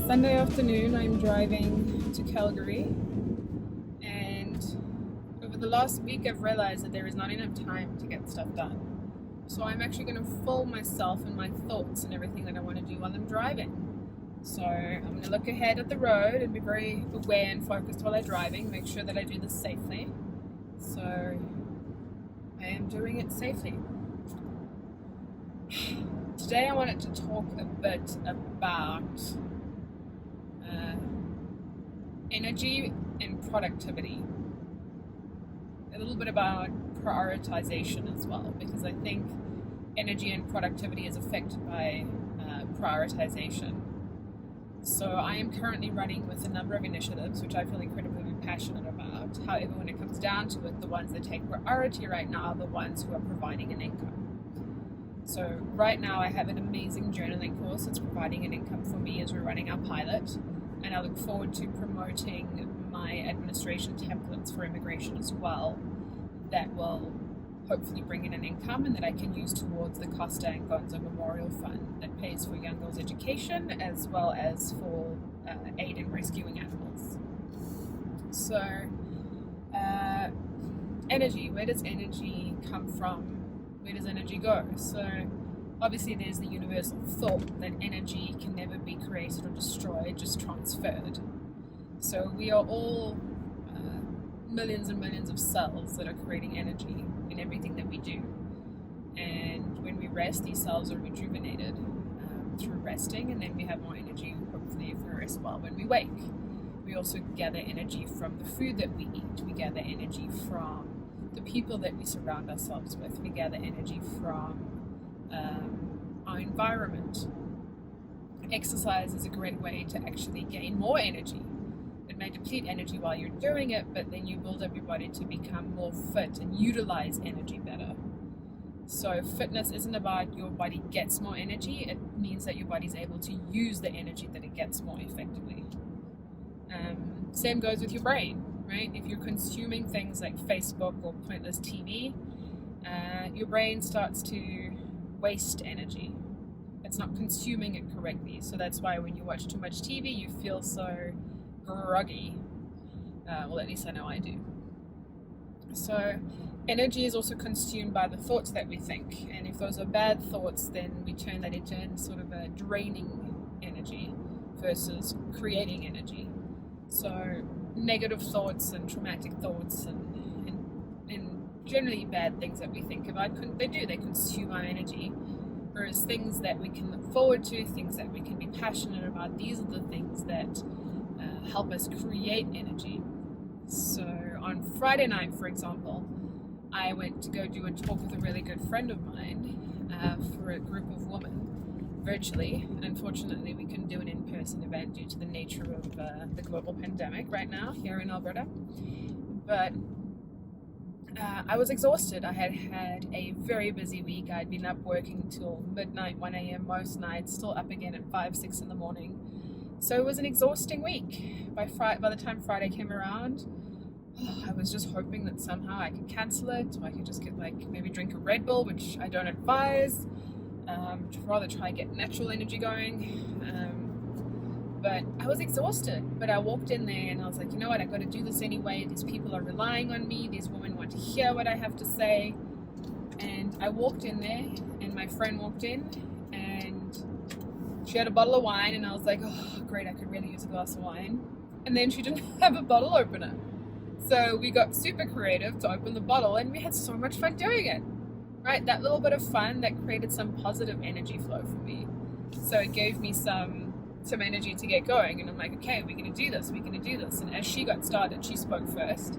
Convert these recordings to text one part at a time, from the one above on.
Sunday afternoon, I'm driving to Calgary, and over the last week, I've realized that there is not enough time to get stuff done. So I'm actually going to film myself and my thoughts and everything that I want to do while I'm driving. So I'm going to look ahead at the road and be very aware and focused while I'm driving, make sure that I do this safely. So I am doing it safely. Today I wanted to talk a bit about energy and productivity. A little bit about prioritization as well, because I think energy and productivity is affected by prioritization. So I am currently running with a number of initiatives which I feel incredibly passionate about. However, when it comes down to it, the ones that take priority right now are the ones who are providing an income. So right now I have an amazing journaling course that's providing an income for me as we're running our pilot, and I look forward to promoting my administration templates for immigration as well that will hopefully bring in an income and that I can use towards the Costa and Gonzo Memorial Fund that pays for young girls' education as well as for aid in rescuing animals. So energy, where does energy come from? Where does energy go? So obviously there's the universal thought that energy can never be created or destroyed, just transferred. So we are all millions and millions of cells that are creating energy in everything that we do. And when we rest, these cells are rejuvenated through resting, and then we have more energy, hopefully, if we rest well when we wake. We also gather energy from the food that we eat. We gather energy from the people that we surround ourselves with. We gather energy from our environment. Exercise is a great way to actually gain more energy. It may deplete energy while you're doing it, but then you build up your body to become more fit and utilize energy better. So fitness isn't about your body gets more energy, it means that your body's able to use the energy that it gets more effectively. Same goes with your brain, right? If you're consuming things like Facebook or pointless TV, your brain starts to waste energy. It's not consuming it correctly. So that's why when you watch too much TV, you feel so groggy. Well, at least I know I do. So energy is also consumed by the thoughts that we think. And if those are bad thoughts, then we turn that into sort of a draining energy versus creating energy. So negative thoughts and traumatic thoughts and generally bad things that we think about, they consume our energy. Whereas things that we can look forward to, things that we can be passionate about, these are the things that help us create energy. So on Friday night, for example, I went to go do a talk with a really good friend of mine for a group of women virtually. Unfortunately, we couldn't do an in-person event due to the nature of the global pandemic right now here in Alberta. But I was exhausted. I had had a very busy week. I'd been up working till midnight, 1 a.m. most nights, still up again at 5, 6 in the morning. So it was an exhausting week. By the time Friday came around, I was just hoping that somehow I could cancel it, or I could just get maybe drink a Red Bull, which I don't advise. Rather try and get natural energy going. But I was exhausted. But I walked in there and I was like, you know what, I got to do this anyway. These people are relying on me. These women want to hear what I have to say. And I walked in there, and my friend walked in, and she had a bottle of wine, and I was like, oh, great, I could really use a glass of wine. And then she didn't have a bottle opener. So we got super creative to open the bottle, and we had so much fun doing it. Right? That little bit of fun that created some positive energy flow for me. So it gave me some energy to get going. And I'm like, okay, we're going to do this. And as she got started, she spoke first.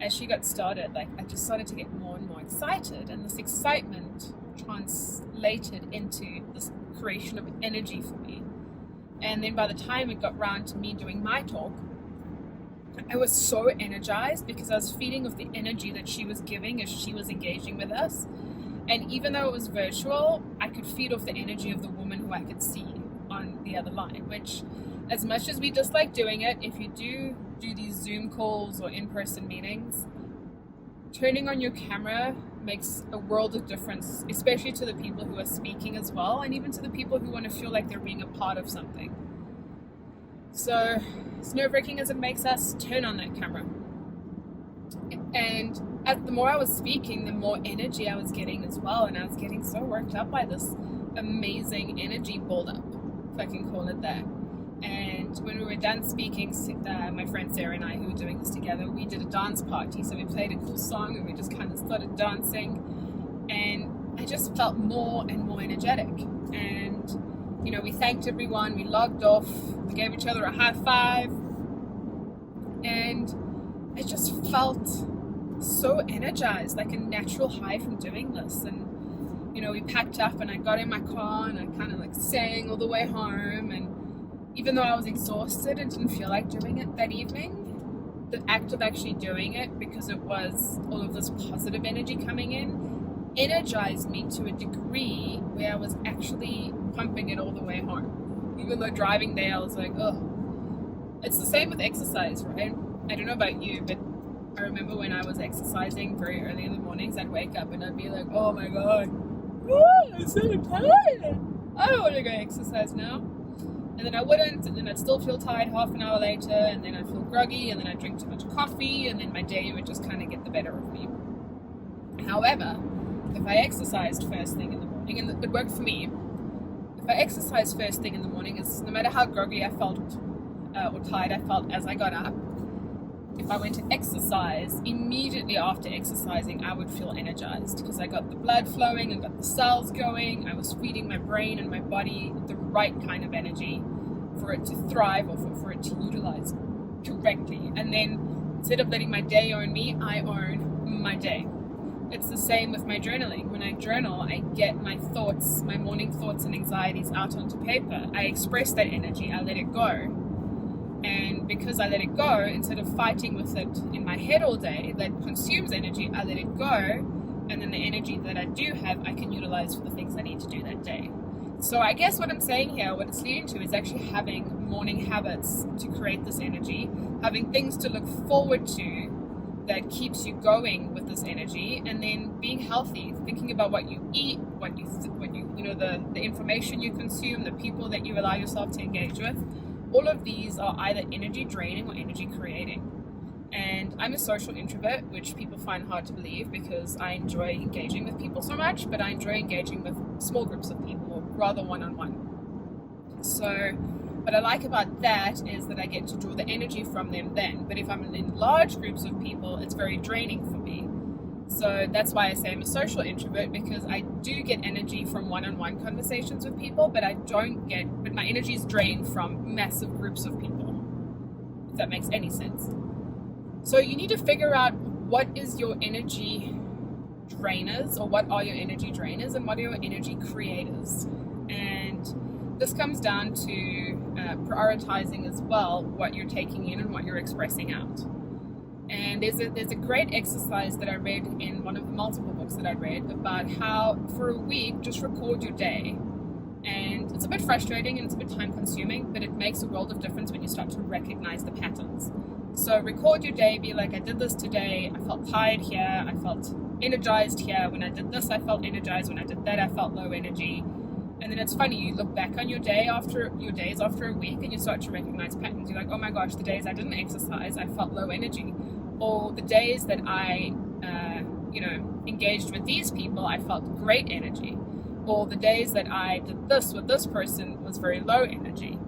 As she got started, I just started to get more and more excited. And this excitement translated into this creation of energy for me. And then by the time it got round to me doing my talk, I was so energized because I was feeding off the energy that she was giving as she was engaging with us. And even though it was virtual, I could feed off the energy of the woman who I could see on the other line, which, as much as we dislike doing it, if you do these Zoom calls or in-person meetings, turning on your camera makes a world of difference, especially to the people who are speaking as well, and even to the people who want to feel like they're being a part of something. So as nerve-wracking as it makes us, turn on that camera. And as the more I was speaking, the more energy I was getting as well, and I was getting so worked up by this amazing energy build-up, if I can call it that. And when we were done speaking, my friend Sarah and I, who were doing this together, we did a dance party. So we played a cool song and we just kind of started dancing, and I just felt more and more energetic. And we thanked everyone, we logged off, we gave each other a high five, and I just felt so energized, like a natural high from doing this. And we packed up and I got in my car and I kind of like sang all the way home. And even though I was exhausted and didn't feel like doing it that evening, the act of actually doing it, because it was all of this positive energy coming in, energized me to a degree where I was actually pumping it all the way home. Even though driving there, I was like, oh. It's the same with exercise, right? I don't know about you, but I remember when I was exercising very early in the mornings, I'd wake up and I'd be like, oh my god, I'm so tired. I don't want to go exercise now. And then I wouldn't, and then I'd still feel tired half an hour later, and then I'd feel groggy, and then I'd drink too much coffee, and then my day would just kind of get the better of me. However, if I exercised first thing in the morning, and it worked for me, if I exercised first thing in the morning, is no matter how groggy I felt or tired I felt as I got up, if I went to exercise, immediately after exercising, I would feel energized because I got the blood flowing and got the cells going. I was feeding my brain and my body the right kind of energy for it to thrive or for it to utilize correctly. And then instead of letting my day own me, I own my day. It's the same with my journaling. When I journal, I get my thoughts, my morning thoughts and anxieties out onto paper. I express that energy, I let it go. And because I let it go, instead of fighting with it in my head all day, that consumes energy, I let it go. And then the energy that I do have, I can utilize for the things I need to do that day. So I guess what I'm saying here, what it's leading to, is actually having morning habits to create this energy, having things to look forward to that keeps you going with this energy, and then being healthy, thinking about what you eat, the information you consume, the people that you allow yourself to engage with. All of these are either energy draining or energy creating. And I'm a social introvert, which people find hard to believe because I enjoy engaging with people so much, but I enjoy engaging with small groups of people, or rather one-on-one. So what I like about that is that I get to draw the energy from them then. But if I'm in large groups of people, it's very draining for me. So that's why I say I'm a social introvert, because I do get energy from one-on-one conversations with people, but my energy is drained from massive groups of people, if that makes any sense. So you need to figure out what is your energy drainers, or what are your energy drainers, and what are your energy creators. And this comes down to prioritizing as well what you're taking in and what you're expressing out. And there's a great exercise that I read in one of the multiple books that I read about how for a week just record your day. And it's a bit frustrating and it's a bit time consuming, but it makes a world of difference when you start to recognize the patterns. So record your day, be like, I did this today, I felt tired here, I felt energized here, when I did this I felt energized, when I did that I felt low energy. And then it's funny, you look back on your days after a week and you start to recognize patterns. You're like, oh my gosh, the days I didn't exercise, I felt low energy. Or the days that I, engaged with these people, I felt great energy. Or the days that I did this with this person was very low energy.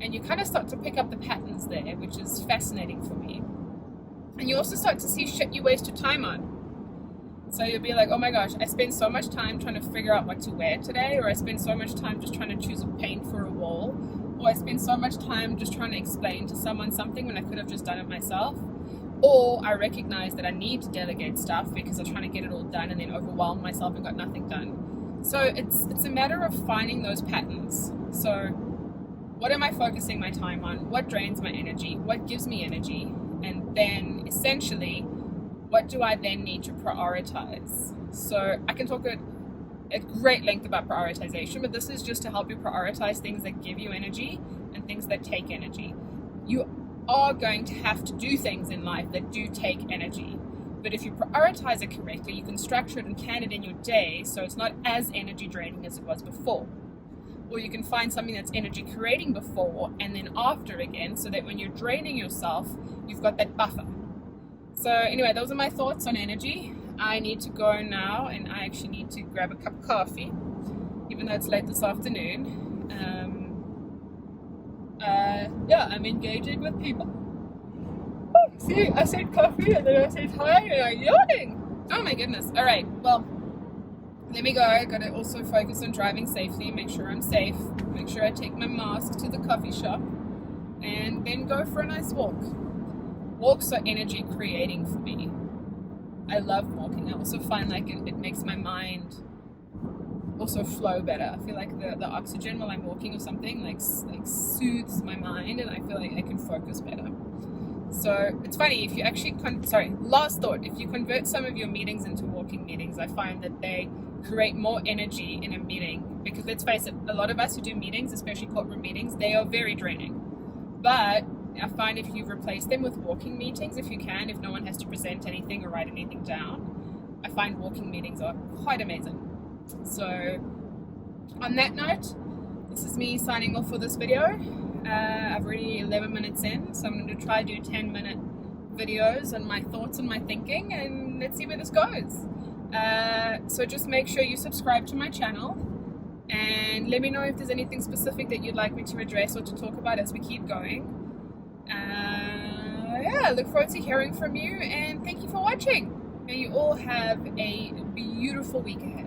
And you kind of start to pick up the patterns there, which is fascinating for me. And you also start to see shit you wasted time on. So you'll be like, oh my gosh, I spent so much time trying to figure out what to wear today, or I spent so much time just trying to choose a paint for a wall, or I spent so much time just trying to explain to someone something when I could have just done it myself. Or I recognize that I need to delegate stuff because I'm trying to get it all done and then overwhelm myself and got nothing done. So it's a matter of finding those patterns. So what am I focusing my time on? What drains my energy? What gives me energy? And then essentially, what do I then need to prioritize? So I can talk at great length about prioritization, but this is just to help you prioritize things that give you energy and things that take energy. You are going to have to do things in life that do take energy. But if you prioritize it correctly, you can structure it and can it in your day so it's not as energy draining as it was before. or you can find something that's energy creating before and then after again, so that when you're draining yourself, you've got that buffer. So anyway, those are my thoughts on energy. I need to go now, and I actually need to grab a cup of coffee, even though it's late this afternoon. I'm engaging with people. Oh, see, I said coffee and then I said hi and I'm yawning. Oh my goodness. All right, well, let me go. I gotta also focus on driving safely, make sure I'm safe, make sure I take my mask to the coffee shop, and then go for a nice walk. Walks are energy creating for me. I love walking. I also find like it makes my mind also flow better. I feel like the oxygen while I'm walking or something like soothes my mind, and I feel like I can focus better. So it's funny, if you actually last thought, if you convert some of your meetings into walking meetings, I find that they create more energy in a meeting, because let's face it, a lot of us who do meetings, especially corporate meetings, they are very draining. But I find if you replace them with walking meetings, if you can, if no one has to present anything or write anything down, I find walking meetings are quite amazing. So on that note, this is me signing off for this video. I've already 11 minutes in, so I'm going to try to do 10-minute videos on my thoughts and my thinking, and let's see where this goes. So just make sure you subscribe to my channel, and let me know if there's anything specific that you'd like me to address or to talk about as we keep going. I look forward to hearing from you, and thank you for watching. May you all have a beautiful week ahead.